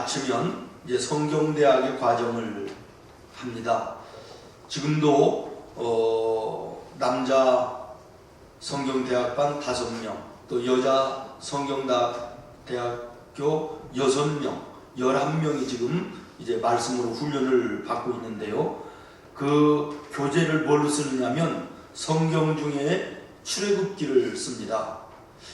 마치면 이제 성경대학의 과정을 합니다. 지금도 남자 성경대학반 5명, 또 여자 성경대학교 6명, 11명이 지금 이제 말씀으로 훈련을 받고 있는데요. 그 교재를 뭘로 쓰느냐면 성경 중에 출애굽기를 씁니다.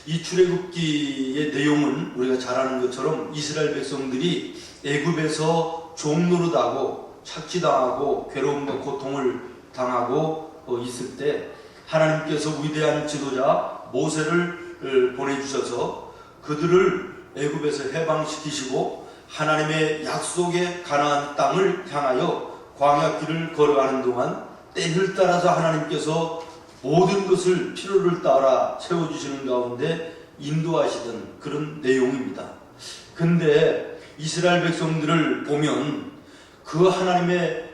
이 출애굽기의 내용은 우리가 잘 아는 것처럼 이스라엘 백성들이 애굽에서 종노릇하고 착취당하고 괴로움과 고통을 당하고 있을 때 하나님께서 위대한 지도자 모세를 보내주셔서 그들을 애굽에서 해방시키시고 하나님의 약속의 가나안 땅을 향하여 광야길을 걸어가는 동안 때를 따라서 하나님께서 모든 것을 필요를 따라 채워주시는 가운데 인도하시던 그런 내용입니다. 근데 이스라엘 백성들을 보면 그 하나님의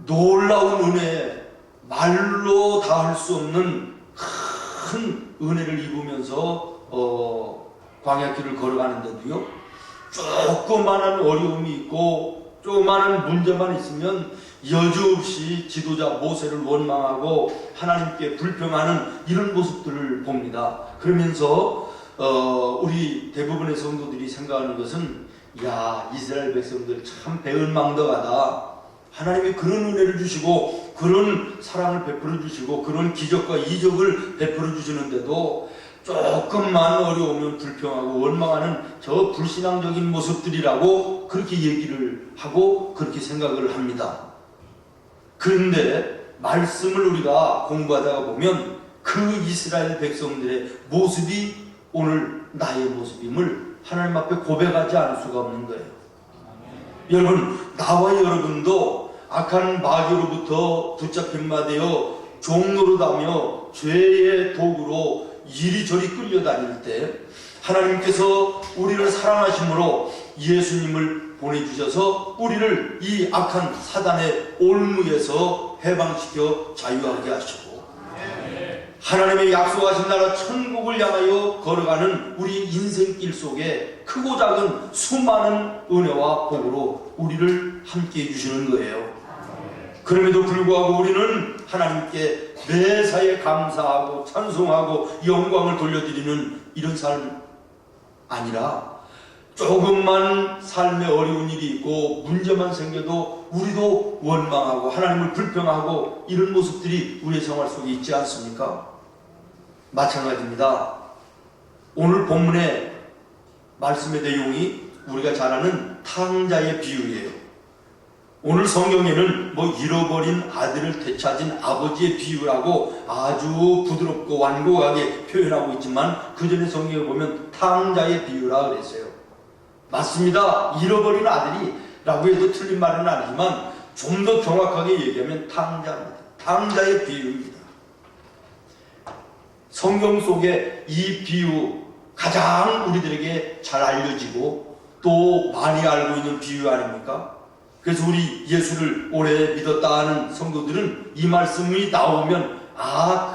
놀라운 은혜, 말로 다 할 수 없는 큰 은혜를 입으면서 광야길을 걸어가는데도요, 조그마한 어려움이 있고 조그마한 문제만 있으면 여지없이 지도자 모세를 원망하고 하나님께 불평하는 이런 모습들을 봅니다. 그러면서 우리 대부분의 성도들이 생각하는 것은, 야, 이스라엘 백성들 참 배은망덕하다. 하나님이 그런 은혜를 주시고 그런 사랑을 베풀어 주시고 그런 기적과 이적을 베풀어 주시는데도 조금만 어려우면 불평하고 원망하는 저 불신앙적인 모습들이라고 그렇게 얘기를 하고 그렇게 생각을 합니다. 그런데 말씀을 우리가 공부하다가 보면 그 이스라엘 백성들의 모습이 오늘 나의 모습임을 하나님 앞에 고백하지 않을 수가 없는 거예요. 여러분, 나와 여러분도 악한 마귀로부터 붙잡힌 바 되어 종노릇하며 죄의 도구로 이리저리 끌려다닐 때 하나님께서 우리를 사랑하심으로 예수님을 보내주셔서 우리를 이 악한 사단의 올무에서 해방시켜 자유하게 하시고 하나님의 약속하신 나라 천국을 향하여 걸어가는 우리 인생길 속에 크고 작은 수많은 은혜와 복으로 우리를 함께 해주시는 거예요. 그럼에도 불구하고 우리는 하나님께 매사에 감사하고 찬송하고 영광을 돌려드리는 이런 삶 아니라 조금만 삶에 어려운 일이 있고 문제만 생겨도 우리도 원망하고 하나님을 불평하고 이런 모습들이 우리의 생활 속에 있지 않습니까? 마찬가지입니다. 오늘 본문의 말씀의 내용이 우리가 잘 아는 탕자의 비유예요. 오늘 성경에는 잃어버린 아들을 되찾은 아버지의 비유라고 아주 부드럽고 완곡하게 표현하고 있지만 그 전에 성경에 보면 탕자의 비유라 그랬어요. 맞습니다. 잃어버린 아들이라고 해도 틀린 말은 아니지만 좀 더 정확하게 얘기하면 탕자입니다. 탕자의 비유입니다. 성경 속에 이 비유 가장 우리들에게 잘 알려지고 또 많이 알고 있는 비유 아닙니까? 그래서 우리 예수를 오래 믿었다 하는 성도들은 이 말씀이 나오면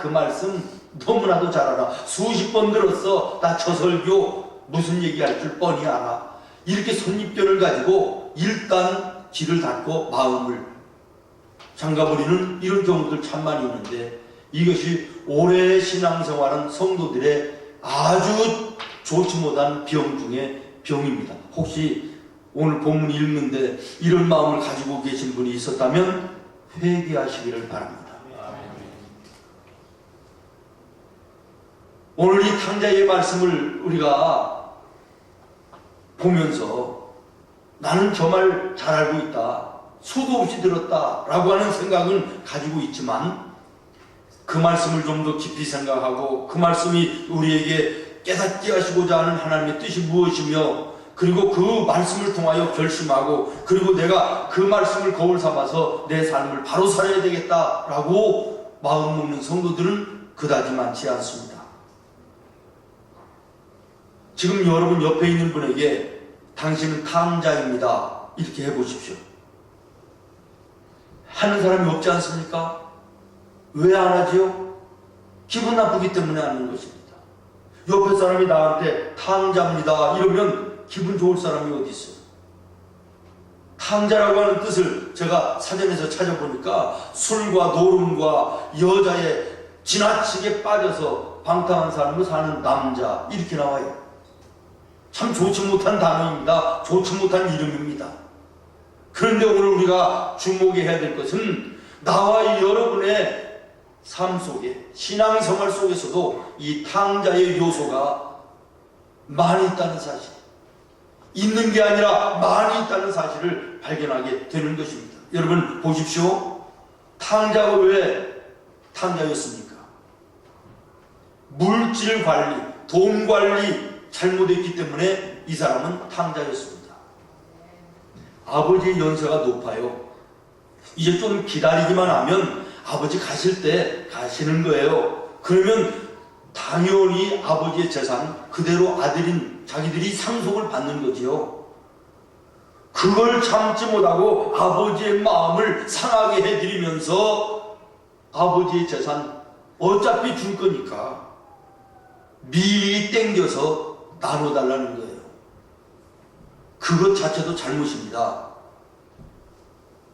그 말씀 너무나도 잘 알아. 수십 번 들었어. 나 저 설교 무슨 얘기할 줄 뻔히 알아. 이렇게 선입견을 가지고 일단 귀를 닫고 마음을 잠가버리는 이런 경우들 참 많이 있는데 이것이 오래 신앙생활한 성도들의 아주 좋지 못한 병 중에 병입니다. 혹시 오늘 본문 읽는데 이런 마음을 가지고 계신 분이 있었다면 회개하시기를 바랍니다. 오늘 이 탕자의 말씀을 우리가 보면서 나는 저 말 잘 알고 있다, 수도 없이 들었다 라고 하는 생각은 가지고 있지만 그 말씀을 좀 더 깊이 생각하고 그 말씀이 우리에게 깨닫게 하시고자 하는 하나님의 뜻이 무엇이며 그리고 그 말씀을 통하여 결심하고 그리고 내가 그 말씀을 거울 삼아서 내 삶을 바로 살아야 되겠다라고 마음 먹는 성도들은 그다지 많지 않습니다. 지금 여러분 옆에 있는 분에게 당신은 탕자입니다 이렇게 해보십시오. 하는 사람이 없지 않습니까? 왜 안 하지요? 기분 나쁘기 때문에 하는 것입니다. 옆에 사람이 나한테 탕자입니다 이러면 기분 좋을 사람이 어디 있어요? 탕자라고 하는 뜻을 제가 사전에서 찾아보니까 술과 노름과 여자에 지나치게 빠져서 방탕한 삶을 사는 남자, 이렇게 나와요. 참 좋지 못한 단어입니다. 좋지 못한 이름입니다. 그런데 오늘 우리가 주목해야 될 것은 나와 여러분의 삶 속에, 신앙생활 속에서도 이 탕자의 요소가 많이 있다는 사실, 있는 게 아니라 많이 있다는 사실을 발견하게 되는 것입니다. 여러분 보십시오. 탕자가 왜 탕자였습니까? 물질 관리, 돈 관리 잘못했기 때문에 이 사람은 탕자였습니다. 아버지의 연세가 높아요. 이제 좀 기다리기만 하면 아버지 가실 때 가시는 거예요. 그러면 당연히 아버지의 재산 그대로 아들인 자기들이 상속을 받는 거지요. 그걸 참지 못하고 아버지의 마음을 상하게 해드리면서 아버지의 재산 어차피 줄 거니까 미리 땡겨서 나눠달라는 거예요. 그것 자체도 잘못입니다.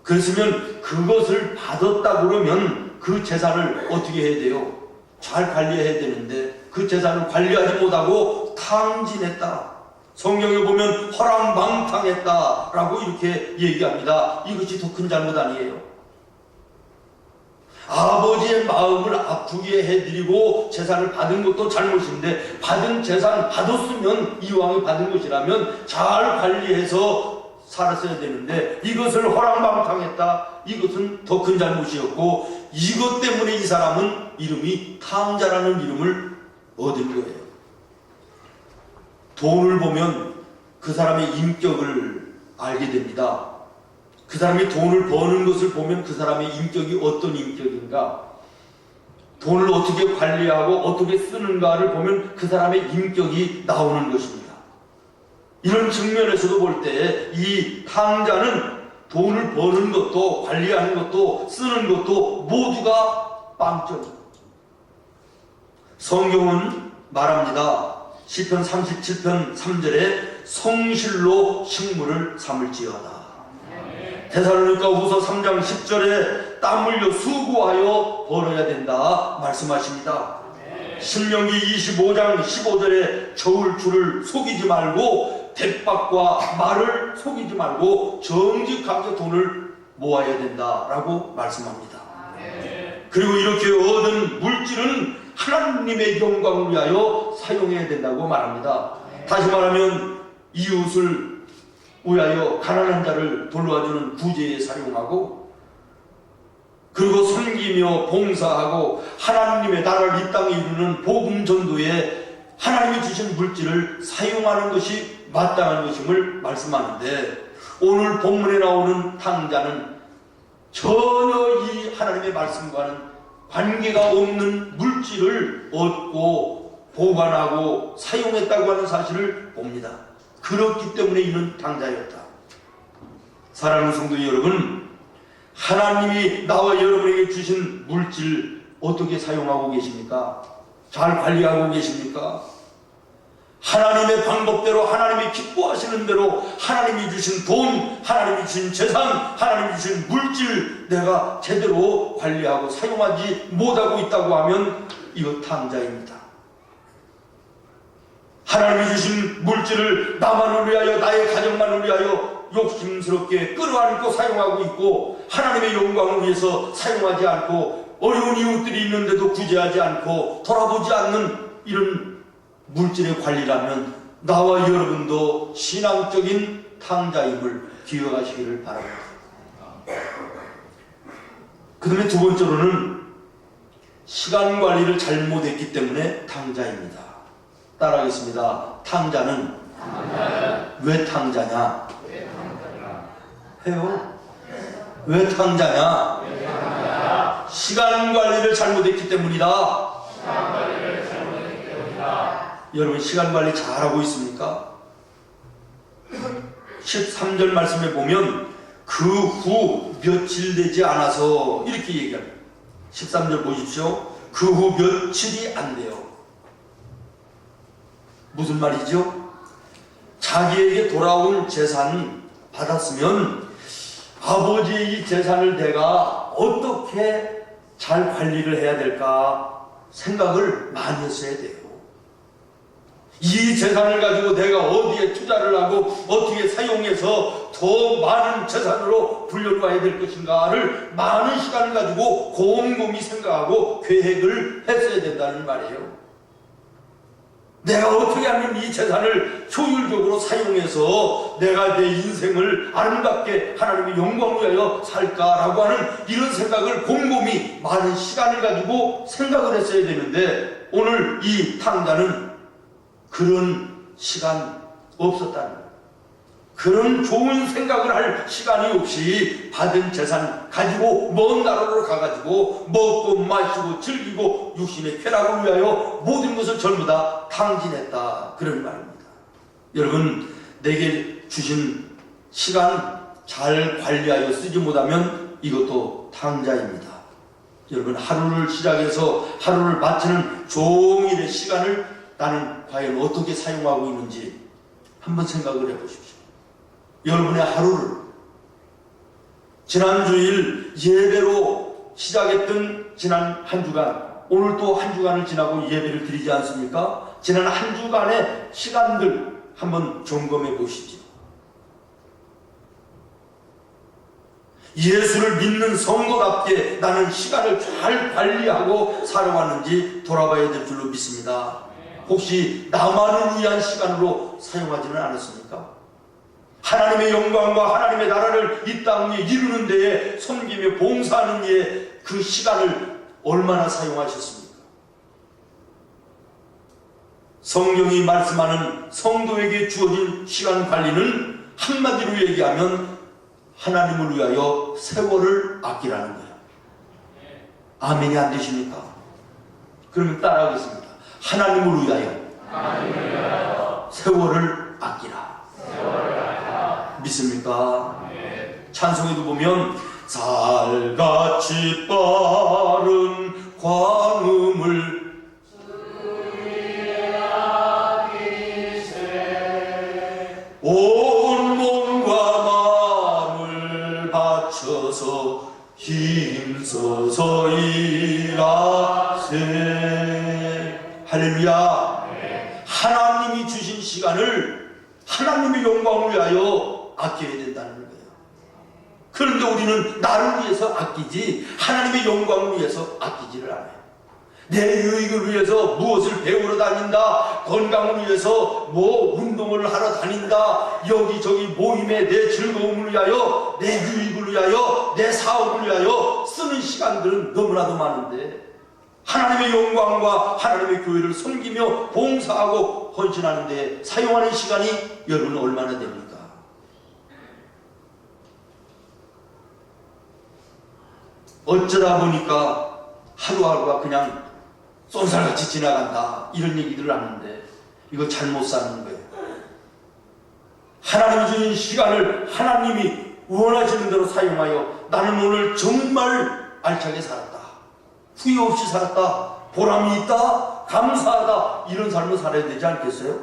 그랬으면 그것을 받았다 그러면 그 재산을 어떻게 해야 돼요? 잘 관리해야 되는데 그 재산을 관리하지 못하고 탕진했다. 성경에 보면 허랑방탕했다라고 이렇게 얘기합니다. 이것이 더 큰 잘못 아니에요? 아버지의 마음을 아프게 해드리고 재산을 받은 것도 잘못인데 받은 재산 받았으면 이왕에 받은 것이라면 잘 관리해서 살았어야 되는데 이것을 허랑방탕했다. 이것은 더 큰 잘못이었고 이것 때문에 이 사람은 이름이 탕자라는 이름을 얻은 거예요. 돈을 보면 그 사람의 인격을 알게 됩니다. 그 사람이 돈을 버는 것을 보면 그 사람의 인격이 어떤 인격인가, 돈을 어떻게 관리하고 어떻게 쓰는가를 보면 그 사람의 인격이 나오는 것입니다. 이런 측면에서도 볼 때 이 탕자는 돈을 버는 것도 관리하는 것도 쓰는 것도 모두가 빵점입니다. 성경은 말합니다. 시편 37편 3절에 성실로 식물을 삼을지어다. 데살로니가 후서 3장 10절에 땀 흘려 수고하여 벌어야 된다 말씀하십니다. 신명기 25장 15절에 저울줄을 속이지 말고 대박과 말을 속이지 말고 정직하게 돈을 모아야 된다라고 말씀합니다. 그리고 이렇게 얻은 물질은 하나님의 영광을 위하여 사용해야 된다고 말합니다. 다시 말하면 이웃을 위하여 가난한 자를 돌봐주는 구제에 사용하고 그리고 섬기며 봉사하고 하나님의 나라를 이 땅에 이루는 복음 전도에 하나님이 주신 물질을 사용하는 것이 마땅한 것임을 말씀하는데 오늘 본문에 나오는 탕자는 전혀 이 하나님의 말씀과는 관계가 없는 물질을 얻고 보관하고 사용했다고 하는 사실을 봅니다. 그렇기 때문에 이는 탕자였다. 사랑하는 성도 여러분, 하나님이 나와 여러분에게 주신 물질 어떻게 사용하고 계십니까? 잘 관리하고 계십니까? 하나님의 방법대로 하나님이 기뻐하시는 대로 하나님이 주신 돈, 하나님이 주신 재산, 하나님이 주신 물질 내가 제대로 관리하고 사용하지 못하고 있다고 하면 이거 탕자입니다. 하나님이 주신 물질을 나만을 위하여 나의 가정만을 위하여 욕심스럽게 끌어안고 사용하고 있고 하나님의 영광을 위해서 사용하지 않고 어려운 이웃들이 있는데도 구제하지 않고 돌아보지 않는 이런 물질의 관리라면 나와 여러분도 신앙적인 탕자임을 기억하시기를 바랍니다. 그 다음에 두 번째로는 시간 관리를 잘못했기 때문에 탕자입니다. 따라하겠습니다. 탕자는 왜 탕자냐? 해요. 왜 탕자냐? 시간 관리를 잘못했기 때문이다. 여러분 시간 관리 잘하고 있습니까? 13절 말씀에 보면 그 후 며칠 되지 않아서 이렇게 얘기합니다. 13절 보십시오. 그 후 며칠이 안 돼요. 무슨 말이죠? 자기에게 돌아온 재산 받았으면 아버지의 이 재산을 내가 어떻게 잘 관리를 해야 될까 생각을 많이 했어야 돼요. 이 재산을 가지고 내가 어디에 투자를 하고 어떻게 사용해서 더 많은 재산으로 불려놔야 될 것인가를 많은 시간을 가지고 곰곰이 생각하고 계획을 했어야 된다는 말이에요. 내가 어떻게 하면 이 재산을 효율적으로 사용해서 내가 내 인생을 아름답게 하나님의 영광을 위하여 살까라고 하는 이런 생각을 곰곰이 많은 시간을 가지고 생각을 했어야 되는데, 오늘 이 탕자는 그런 시간 없었다는 거예요. 그런 좋은 생각을 할 시간이 없이 받은 재산 가지고 먼 나라로 가가지고 먹고 마시고 즐기고 육신의 쾌락을 위하여 모든 것을 전부 다 탕진했다, 그런 말입니다. 여러분, 내게 주신 시간 잘 관리하여 쓰지 못하면 이것도 탕자입니다. 여러분, 하루를 시작해서 하루를 마치는 종일의 시간을 나는 과연 어떻게 사용하고 있는지 한번 생각을 해보십시오. 여러분의 하루를, 지난 주일 예배로 시작했던 지난 한 주간, 오늘 또 한 주간을 지나고 예배를 드리지 않습니까? 지난 한 주간의 시간들 한번 점검해 보시죠. 예수를 믿는 성도답게 나는 시간을 잘 관리하고 살아왔는지 돌아봐야 될 줄로 믿습니다. 혹시 나만을 위한 시간으로 사용하지는 않았습니까? 하나님의 영광과 하나님의 나라를 이 땅 위에 이루는 데에, 섬기며 봉사하는 데에 그 시간을 얼마나 사용하셨습니까? 성경이 말씀하는 성도에게 주어진 시간 관리는 한마디로 얘기하면 하나님을 위하여 세월을 아끼라는 거예요. 아멘이 안 되십니까? 그러면 따라하겠습니다. 하나님을 위하여 세월을 아끼라. 믿습니까? 찬송에도 보면 살같이 빠른 광음을 온 몸과 마음을 바쳐서 힘써서 일하세. 할렐루야. 하나님이 주신 시간을 하나님의 영광을 위하여 아껴야 된다는 거예요. 그런데 우리는 나를 위해서 아끼지 하나님의 영광을 위해서 아끼지를 않아요. 내 유익을 위해서 무엇을 배우러 다닌다, 건강을 위해서 뭐 운동을 하러 다닌다, 여기저기 모임에 내 즐거움을 위하여, 내 유익을 위하여, 내 사업을 위하여 쓰는 시간들은 너무나도 많은데, 하나님의 영광과 하나님의 교회를 섬기며 봉사하고 헌신하는 데 사용하는 시간이 여러분 얼마나 됩니까? 어쩌다 보니까 하루하루가 그냥 쏜살같이 지나간다, 이런 얘기들을 하는데 이거 잘못 사는 거예요. 하나님이 주신 시간을 하나님이 원하시는 대로 사용하여 나는 오늘 정말 알차게 살았다, 후회 없이 살았다, 보람이 있다, 감사하다, 이런 삶을 살아야 되지 않겠어요?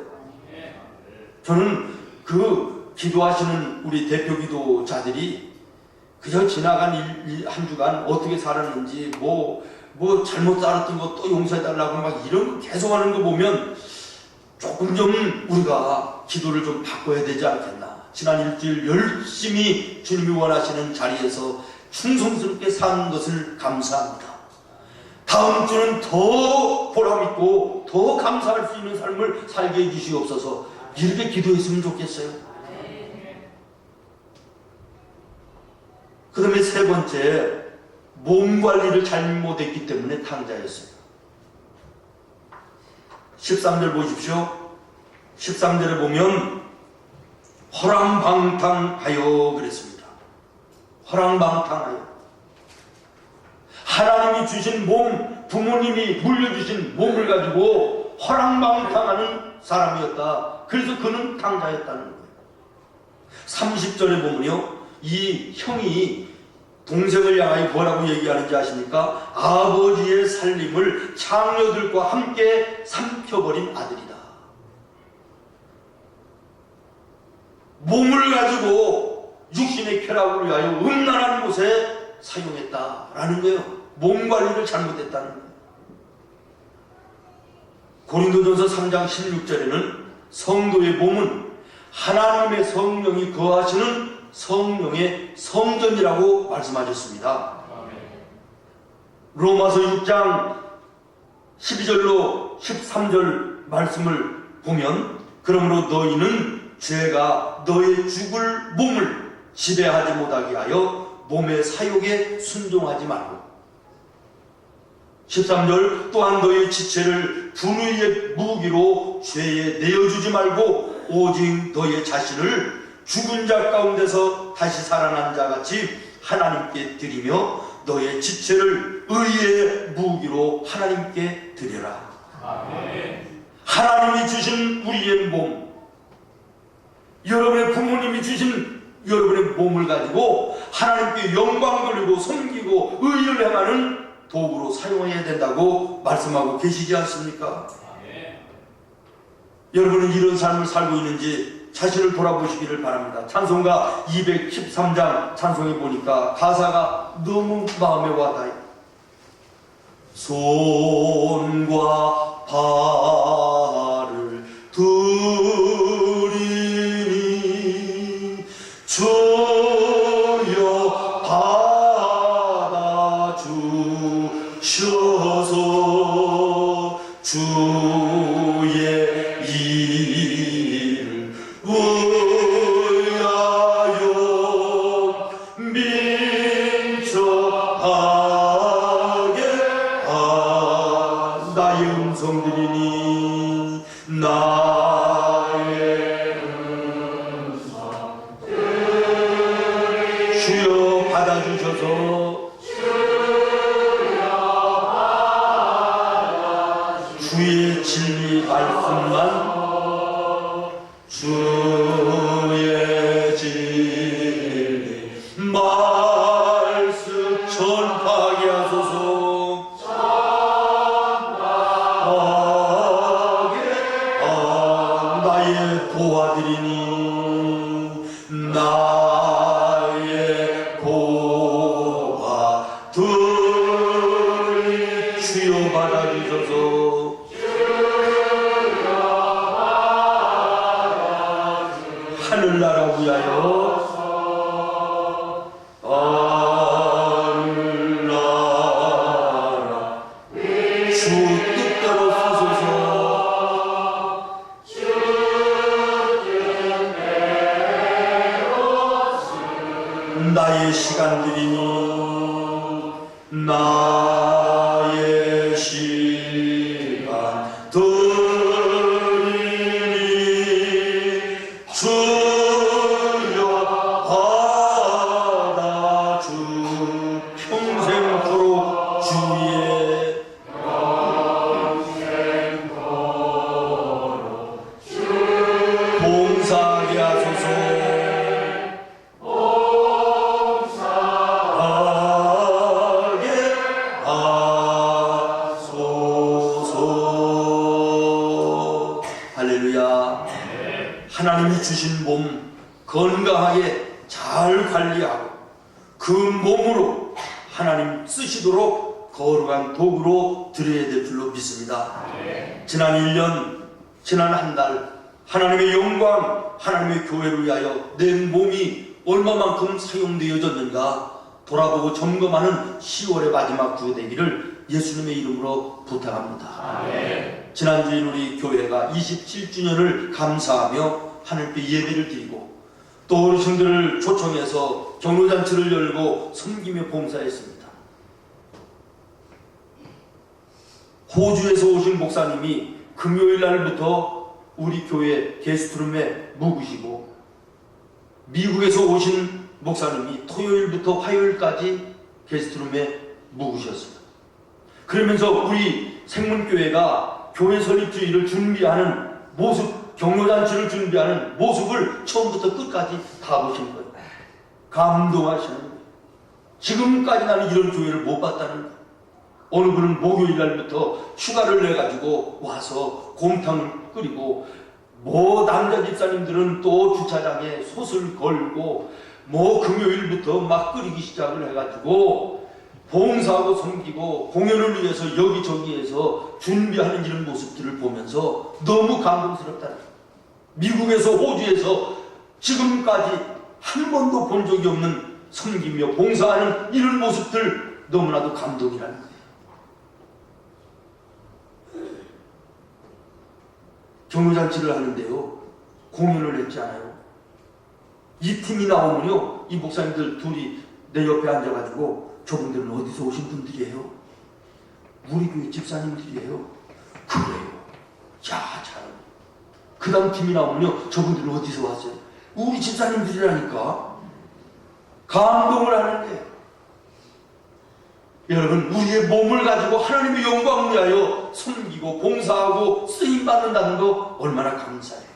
저는 그 기도하시는 우리 대표 기도자들이 그저 지나간 한 주간 어떻게 살았는지, 뭐 잘못 살았던 거 또 용서해달라고 막 이런 거 계속 하는 거 보면 조금 좀 우리가 기도를 좀 바꿔야 되지 않겠나. 지난 일주일 열심히 주님이 원하시는 자리에서 충성스럽게 사는 것을 감사합니다. 다음 주는 더 보람있고 더 감사할 수 있는 삶을 살게 해주시옵소서. 이렇게 기도했으면 좋겠어요. 그 다음에 세 번째, 몸 관리를 잘못했기 때문에 탕자였어요. 13절 보십시오. 13절에 보면 허랑방탕하여 그랬습니다. 허랑방탕하여. 하나님이 주신 몸, 부모님이 물려주신 몸을 가지고 허랑방탕하는 사람이었다. 그래서 그는 탕자였다는 거예요. 30절에 보면요, 이 형이 동생을 향하여 뭐라고 얘기하는지 아십니까? 아버지의 살림을 장녀들과 함께 삼켜버린 아들이다. 몸을 가지고 육신의 쾌락을 위하여 음란한 곳에 사용했다라는 거예요. 몸 관리를 잘못했다는 거예요. 고린도전서 3장 16절에는 성도의 몸은 하나님의 성령이 거하시는 성령의 성전이라고 말씀하셨습니다. 로마서 6장 12절로 13절 말씀을 보면, 그러므로 너희는 죄가 너의 죽을 몸을 지배하지 못하게 하여 몸의 사욕에 순종하지 말고, 13절 또한 너희 지체를 분의의 무기로 죄에 내어주지 말고 오직 너희 자신을 죽은 자 가운데서 다시 살아난 자 같이 하나님께 드리며 너의 지체를 의의 무기로 하나님께 드려라. 아멘. 하나님이 주신 우리의 몸, 여러분의 부모님이 주신 여러분의 몸을 가지고 하나님께 영광 돌리고 섬기고 의를 행하는 도구로 사용해야 된다고 말씀하고 계시지 않습니까? 아멘. 여러분은 이런 삶을 살고 있는지 자신을 돌아보시기를 바랍니다. 찬송가 213장 찬송에 보니까 가사가 너무 마음에 와닿아요. 손과 발을 들이니 주여 받아주셔서 주의 일을 위하여 민첩하게 나의 음성 들이니 나의 음성 들이니 주여 받아주셔서 주의 진리 말씀만 주의 진리 말씀 전파하게 하소서. 나의 보아들이니 나의 보아들이 주여 받아주셔서 하늘나라 위하여 하늘나라 주 뜻대로 쓰소서. 나의 시간들이니 나의 시간들이니 주여 받아주 평생토록 주의 봉사하게 하소서. 할렐루야. 하나님이 주신 몸 건강하게 잘 관리하고 그 몸으로 하나님 쓰시도록 거룩한 도구로 드려야 될 줄로 믿습니다. 지난 1년, 지난 한 달 하나님의 영광, 하나님의 교회를 위하여 내 몸이 얼마만큼 사용되어졌는가 돌아보고 점검하는 10월의 마지막 주 되기를 예수님의 이름으로 부탁합니다. 아멘. 지난주에 우리 교회가 27주년을 감사하며 하나님께 예배를 드리고 또 어르신들을 초청해서 경로잔치를 열고 섬기며 봉사했습니다. 호주에서 오신 목사님이 금요일 날부터 우리 교회 게스트룸에 묵으시고 미국에서 오신 목사님이 토요일부터 화요일까지 게스트룸에 묵으셨습니다. 그러면서 우리 생문교회가 교회 설립주의를 준비하는 모습, 경로잔치를 준비하는 모습을 처음부터 끝까지 다 보신 거예요. 감동하시는 거예요. 지금까지 나는 이런 교회를 못 봤다는 거예요. 어느 분은 목요일 날부터 휴가를 내가지고 와서 곰탕을 끓이고 남자 집사님들은 또 주차장에 솥을 걸고 금요일부터 막 끓이기 시작을 해가지고 봉사하고 섬기고 공연을 위해서 여기저기에서 준비하는 이런 모습들을 보면서 너무 감동스럽다. 미국에서 호주에서 지금까지 한 번도 본 적이 없는 섬기며 봉사하는 이런 모습들 너무나도 감동이라는 거예요. 경로잔치를 하는데요, 공연을 했잖아요. 이 팀이 나오면요, 이 목사님들 둘이 내 옆에 앉아가지고 저분들은 어디서 오신 분들이에요? 우리 교회 집사님들이에요. 그래요. 야, 잘. 그 다음 팀이 나오면요, 저분들은 어디서 왔어요? 우리 집사님들이라니까. 감동을 하는데, 여러분, 우리의 몸을 가지고 하나님의 영광을 위하여 섬기고 봉사하고 쓰임받는다는 거 얼마나 감사해요.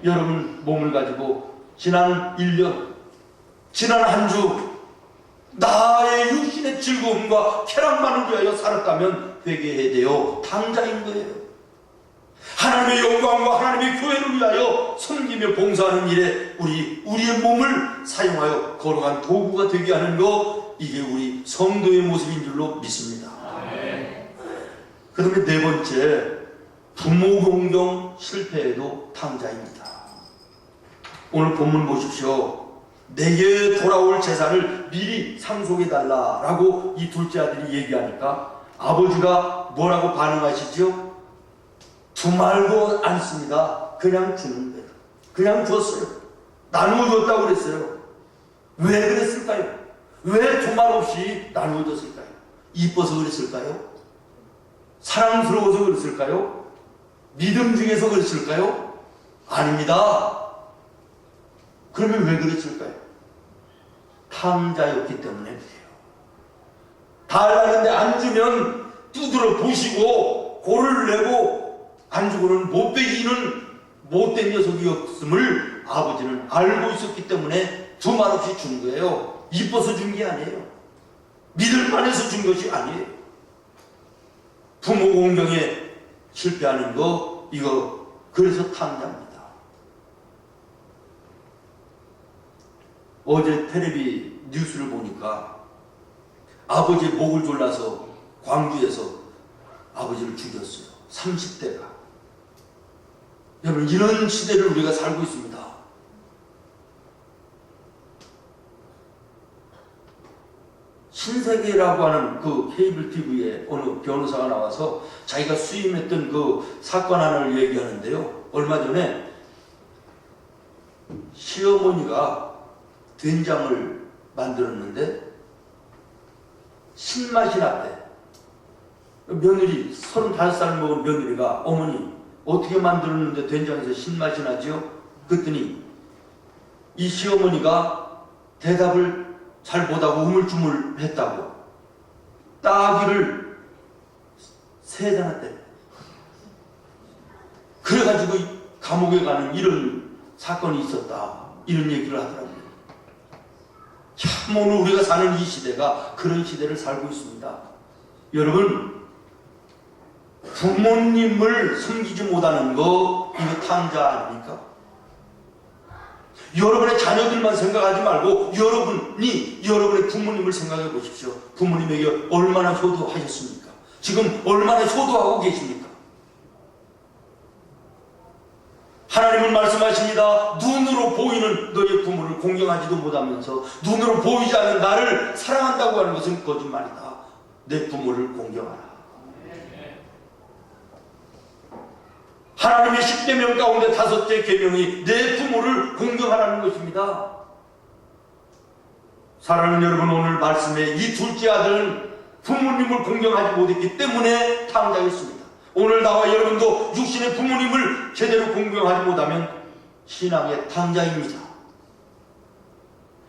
여러분, 몸을 가지고 지난 1년, 지난 한 주 나의 육신의 즐거움과 쾌락만을 위하여 살았다면 회개해야 돼요. 당장인 거예요. 하나님의 영광과 하나님의 교회를 위하여 섬기며 봉사하는 일에 우리의 몸을 사용하여 거룩한 도구가 되게 하는 것, 이게 우리 성도의 모습인 줄로 믿습니다. 그 다음에 네 번째, 부모 공경 실패에도 탕자입니다. 오늘 본문 보십시오. 내게 돌아올 재산을 미리 상속해달라라고 이 둘째 아들이 얘기하니까 아버지가 뭐라고 반응하시죠? 두말도 않습니다. 그냥 주는 거예요. 그냥 줬어요. 나누어 줬다고 그랬어요. 왜 그랬을까요? 왜 두말 없이 나누어 줬을까요? 이뻐서 그랬을까요? 사랑스러워서 그랬을까요? 믿음 중에서 그랬을까요? 아닙니다. 그러면 왜 그랬을까요? 탕자였기 때문에 그래요. 달라는데 안 주면 두드러 부시고 고를 내고 안 주고는 못 베기는 못된 녀석이었음을 아버지는 알고 있었기 때문에 두말 없이 준 거예요. 이뻐서 준 게 아니에요. 믿을 만해서 준 것이 아니에요. 부모 공경에 실패하는 거, 이거 그래서 탕자입니다. 어제 텔레비 뉴스를 보니까 아버지의 목을 졸라서 광주에서 아버지를 죽였어요. 30대가. 여러분, 이런 시대를 우리가 살고 있습니다. 신세계라고 하는 그 케이블 TV에 어느 변호사가 나와서 자기가 수임했던 그 사건 하나를 얘기하는데요. 얼마 전에 시어머니가 된장을 만들었는데 신맛이 났대. 며느리, 35살 먹은 며느리가 어머니 어떻게 만들었는데 된장에서 신맛이 나죠? 그랬더니 이 시어머니가 대답을 잘 못하고 우물쭈물했다고. 따귀를 3잔 했대. 그래가지고 감옥에 가는 이런 사건이 있었다, 이런 얘기를 하더라고요. 참, 오늘 우리가 사는 이 시대가 그런 시대를 살고 있습니다. 여러분, 부모님을 섬기지 못하는 거, 이거 탕자 아닙니까? 여러분의 자녀들만 생각하지 말고 여러분이 여러분의 부모님을 생각해 보십시오. 부모님에게 얼마나 효도하셨습니까? 지금 얼마나 효도하고 계십니까? 하나님은 말씀하십니다. 눈으로 보이는 너의 부모를 공경하지도 못하면서 눈으로 보이지 않는 나를 사랑한다고 하는 것은 거짓말이다. 내 부모를 공경하라. 하나님의 10계명 가운데 5째 계명이 내 부모를 공경하라는 것입니다. 사랑하는 여러분, 오늘 말씀에 이 둘째 아들은 부모님을 공경하지 못했기 때문에 탕자였습니다. 오늘 나와 여러분도 육신의 부모님을 제대로 공경하지 못하면 신앙의 탕자입니다.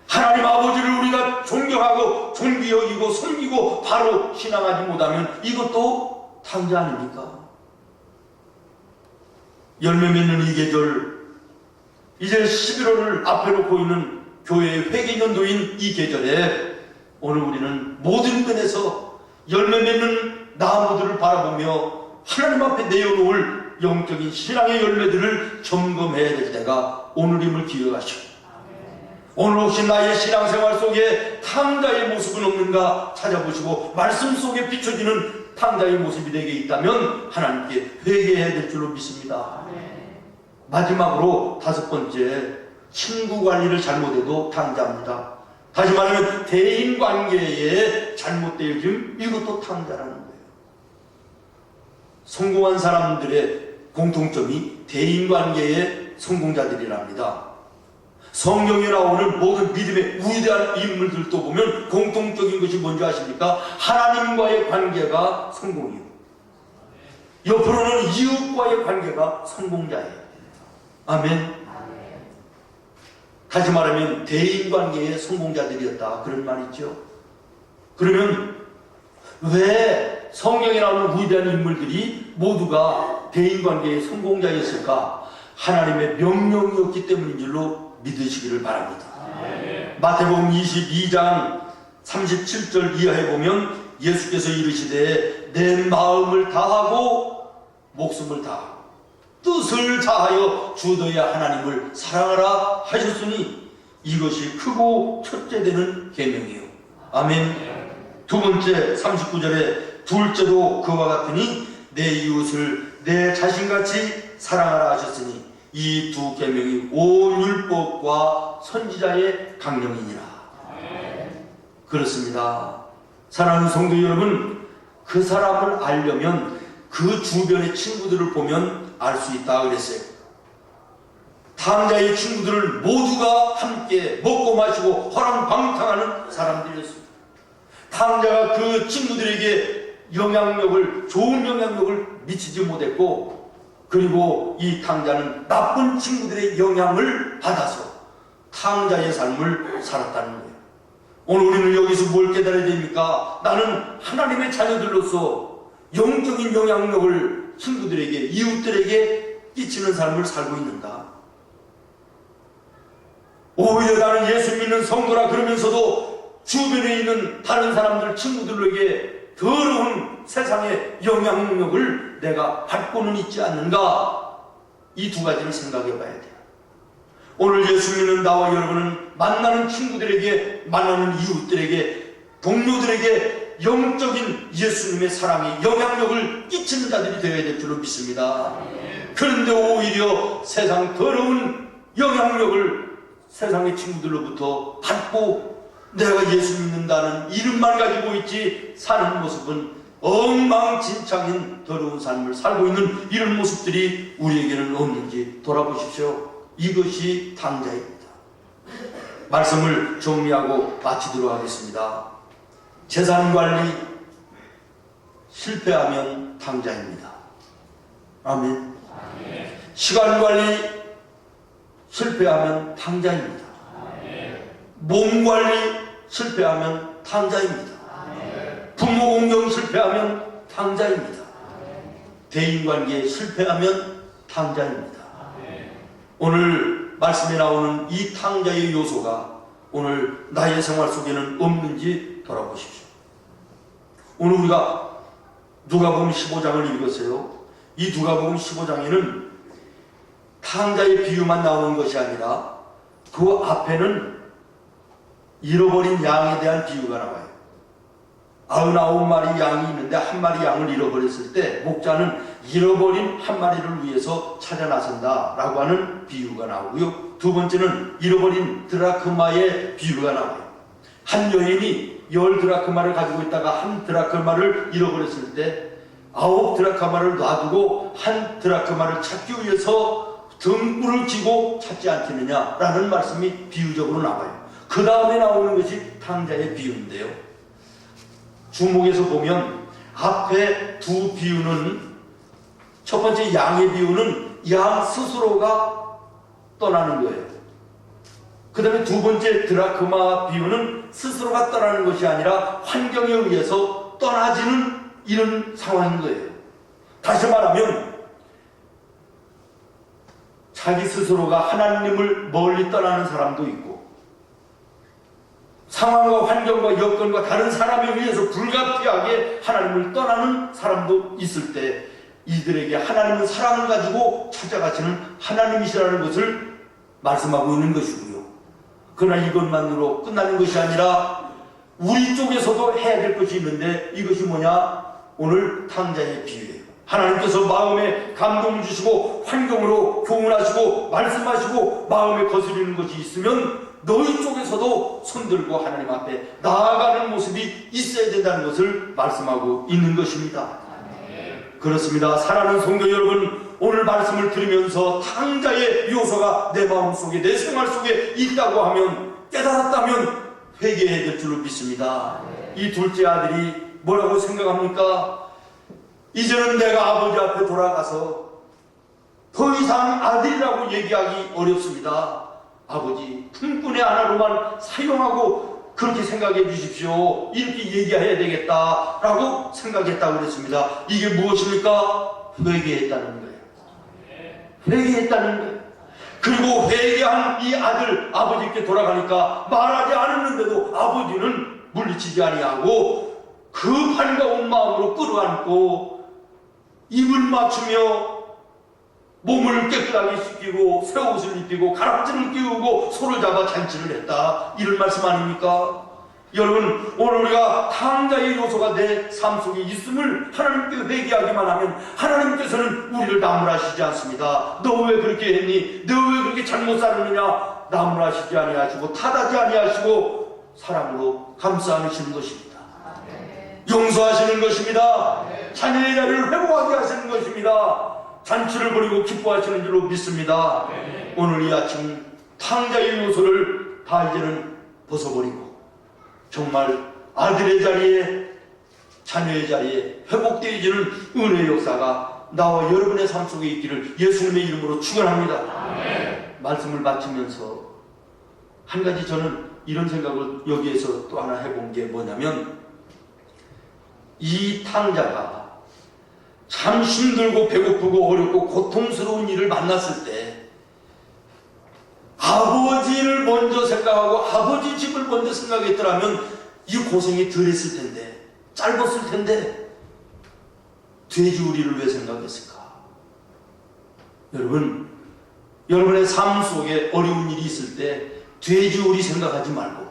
하나님 아버지를 우리가 존경하고 존귀 여기고 섬기고 바로 신앙하지 못하면 이것도 탕자 아닙니까? 열매 맺는 이 계절, 이제 11월을 앞에 놓고 있는 교회의 회개년도인 이 계절에 오늘 우리는 모든 면에서 열매 맺는 나무들을 바라보며 하나님 앞에 내어놓을 영적인 신앙의 열매들을 점검해야 될 때가 오늘임을 기억하시고, 오늘 혹시 나의 신앙생활 속에 탕자의 모습은 없는가 찾아보시고 말씀 속에 비춰지는 탕자의 모습이 내게 있다면 하나님께 회개해야 될 줄로 믿습니다. 마지막으로 5번째, 친구 관리를 잘못해도 탕자입니다. 다시 말하면 대인관계에 잘못되어짐, 이것도 탕자라는 거예요. 성공한 사람들의 공통점이 대인관계의 성공자들이랍니다. 성경에 나오는 모든 믿음의 위대한 인물들도 보면 공통적인 것이 뭔지 아십니까? 하나님과의 관계가 성공이에요. 옆으로는 이웃과의 관계가 성공자예요. 아멘. 다시 말하면 대인관계의 성공자들이었다, 그런 말이죠. 그러면 왜 성경에 나오는 위대한 인물들이 모두가 대인관계의 성공자였을까? 하나님의 명령이었기 때문인 줄로 믿으시기를 바랍니다. 마태복음 22장 37절 이하에 보면 예수께서 이르시되 내 마음을 다하고 목숨을 다하고 뜻을 다하여 주 너의 하나님을 사랑하라 하셨으니 이것이 크고 첫째 되는 계명이요. 아멘. 두 번째 39절에 둘째도 그와 같으니 내 이웃을 내 자신같이 사랑하라 하셨으니 이 두 계명이 온 율법과 선지자의 강령이니라. 그렇습니다. 사랑하는 성도 여러분, 그 사람을 알려면 그 주변의 친구들을 보면 알 수 있다 그랬어요. 탕자의 친구들을 모두가 함께 먹고 마시고 호랑방탕하는 사람들이었습니다. 탕자가 그 친구들에게 좋은 영향력을 미치지 못했고, 그리고 이 탕자는 나쁜 친구들의 영향을 받아서 탕자의 삶을 살았다는 거예요. 오늘 우리는 여기서 뭘 깨달아야 됩니까? 나는 하나님의 자녀들로서 영적인 영향력을 친구들에게, 이웃들에게 끼치는 삶을 살고 있는가? 오히려 나는 예수 믿는 성도라 그러면서도 주변에 있는 다른 사람들, 친구들에게 더러운 세상의 영향력을 내가 받고는 있지 않는가? 이 두 가지를 생각해 봐야 돼요. 오늘 예수 믿는 나와 여러분은 만나는 친구들에게, 만나는 이웃들에게, 동료들에게 영적인 예수님의 사랑이 영향력을 끼치는 자들이 되어야 될 줄로 믿습니다. 그런데 오히려 세상 더러운 영향력을 세상의 친구들로부터 받고 내가 예수 믿는다는 이름만 가지고 있지 사는 모습은 엉망진창인 더러운 삶을 살고 있는 이런 모습들이 우리에게는 없는지 돌아보십시오. 이것이 탕자입니다. 말씀을 정리하고 마치도록 하겠습니다. 재산관리 실패하면 탕자입니다. 아멘. 시간관리 실패하면 탕자입니다. 몸관리 실패하면 탕자입니다. 부모 공경 실패하면 탕자입니다. 대인관계 실패하면 탕자입니다. 오늘 말씀에 나오는 이 탕자의 요소가 오늘 나의 생활 속에는 없는지 돌아보십시오. 오늘 우리가 누가복음 15장을 읽었어요. 이 누가복음 15장에는 탕자의 비유만 나오는 것이 아니라 그 앞에는 잃어버린 양에 대한 비유가 나와요. 99마리 양이 있는데 한 마리 양을 잃어버렸을 때 목자는 잃어버린 한 마리를 위해서 찾아 나선다 라고 하는 비유가 나오고요. 두 번째는 잃어버린 드라크마의 비유가 나와요. 한 여인이 10드라크마를 가지고 있다가 한 드라크마를 잃어버렸을 때 9드라크마를 놔두고 한 드라크마를 찾기 위해서 등불을 쥐고 찾지 않겠느냐 라는 말씀이 비유적으로 나와요. 그 다음에 나오는 것이 탕자의 비유인데요. 주목해서 보면 앞에 두 비유는, 첫 번째 양의 비유는 양 스스로가 떠나는 거예요. 그 다음에 두 번째 드라크마 비유는 스스로가 떠나는 것이 아니라 환경에 의해서 떠나지는 이런 상황인 거예요. 다시 말하면 자기 스스로가 하나님을 멀리 떠나는 사람도 있고, 상황과 환경과 여건과 다른 사람에 의해서 불가피하게 하나님을 떠나는 사람도 있을 때 이들에게 하나님은 사랑을 가지고 찾아가시는 하나님이시라는 것을 말씀하고 있는 것이고요. 그러나 이것만으로 끝나는 것이 아니라 우리 쪽에서도 해야 될 것이 있는데, 이것이 뭐냐? 오늘 탕자의 비유예요. 하나님께서 마음에 감동을 주시고 환경으로 교훈하시고 말씀하시고 마음에 거스리는 것이 있으면 너희 쪽에서도 손들고 하나님 앞에 나아가는 모습이 있어야 된다는 것을 말씀하고 있는 것입니다. 그렇습니다. 사랑하는 성도 여러분, 오늘 말씀을 들으면서 탕자의 요소가 내 마음속에, 내 생활 속에 있다고 하면, 깨달았다면 회개해야 될 줄로 믿습니다. 이 둘째 아들이 뭐라고 생각합니까? 이제는 내가 아버지 앞에 돌아가서 더 이상 아들이라고 얘기하기 어렵습니다. 아버지, 품꾼의 하나로만 사용하고 그렇게 생각해 주십시오. 이렇게 얘기해야 되겠다라고 생각했다고 그랬습니다. 이게 무엇입니까? 회개했다는 거예요. 회개했다는 거예요. 그리고 회개한 이 아들, 아버지께 돌아가니까 말하지 않았는데도 아버지는 물리치지 아니하고 그 반가운 마음으로 끌어안고 입을 맞추며 몸을 깨끗하게 씻기고 새 옷을 입히고 가락지를 끼우고 손을 잡아 잔치를 했다. 이런 말씀 아닙니까? 여러분, 오늘 우리가 탕자의 요소가 내 삶 속에 있음을 하나님께 회개하기만 하면 하나님께서는 우리를 나무라시지 않습니다. 너 왜 그렇게 했니? 너 왜 그렇게 잘못 살았느냐? 나무라시지 아니하시고 타다지 아니하시고 사랑으로 감싸 안으시는 것입니다. 용서하시는 것입니다. 자녀의 자리를 회복하게 하시는 것입니다. 잔치를 벌이고 기뻐하시는 줄로 믿습니다. 오늘 이 아침 탕자의 요소를 다 이제는 벗어버리고 정말 아들의 자리에, 자녀의 자리에 회복되어지는 은혜의 역사가 나와 여러분의 삶 속에 있기를 예수님의 이름으로 축원합니다. 말씀을 마치면서 한 가지 저는 이런 생각을 여기에서 또 하나 해본 게 뭐냐면, 이 탕자가 참 힘들고 배고프고 어렵고 고통스러운 일을 만났을 때 아버지를 먼저 생각하고 아버지 집을 먼저 생각했더라면 이 고생이 덜 했을 텐데, 짧았을 텐데 돼지우리를 왜 생각했을까? 여러분, 여러분의 삶 속에 어려운 일이 있을 때 돼지우리 생각하지 말고,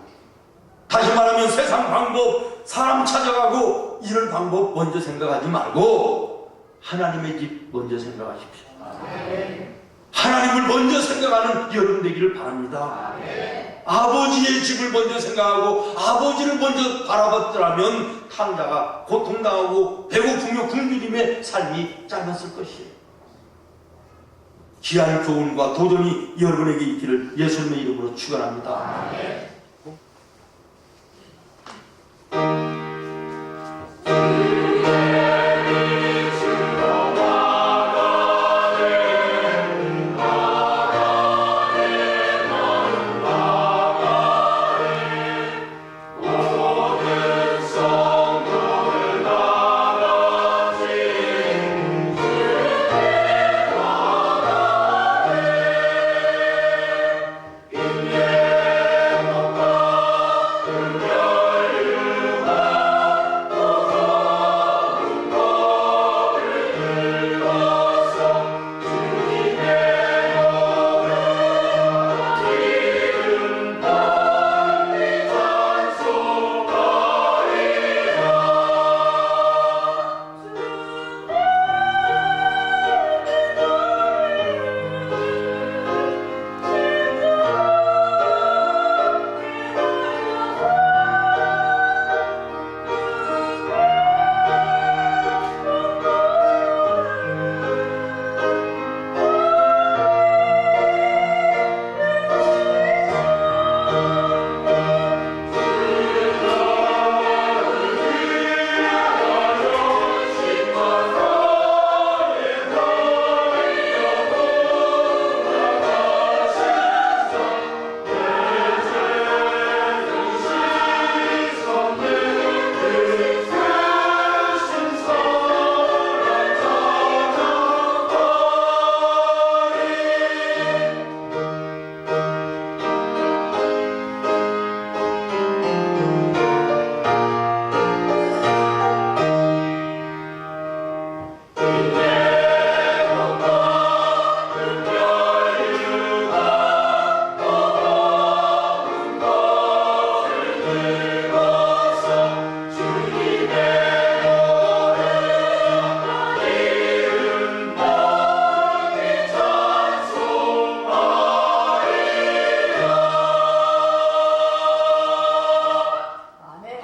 다시 말하면 세상 방법, 사람 찾아가고 이런 방법 먼저 생각하지 말고 하나님의 집 먼저 생각하십시오. 하나님을 먼저 생각하는 여러분 되기를 바랍니다. 아버지의 집을 먼저 생각하고 아버지를 먼저 바라봤더라면 탕자가 고통당하고 배고프며 굶주림의 삶이 짧았을 것이에요. 귀한 교훈과 도전이 여러분에게 있기를 예수님의 이름으로 축원합니다.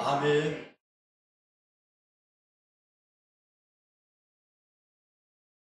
아멘.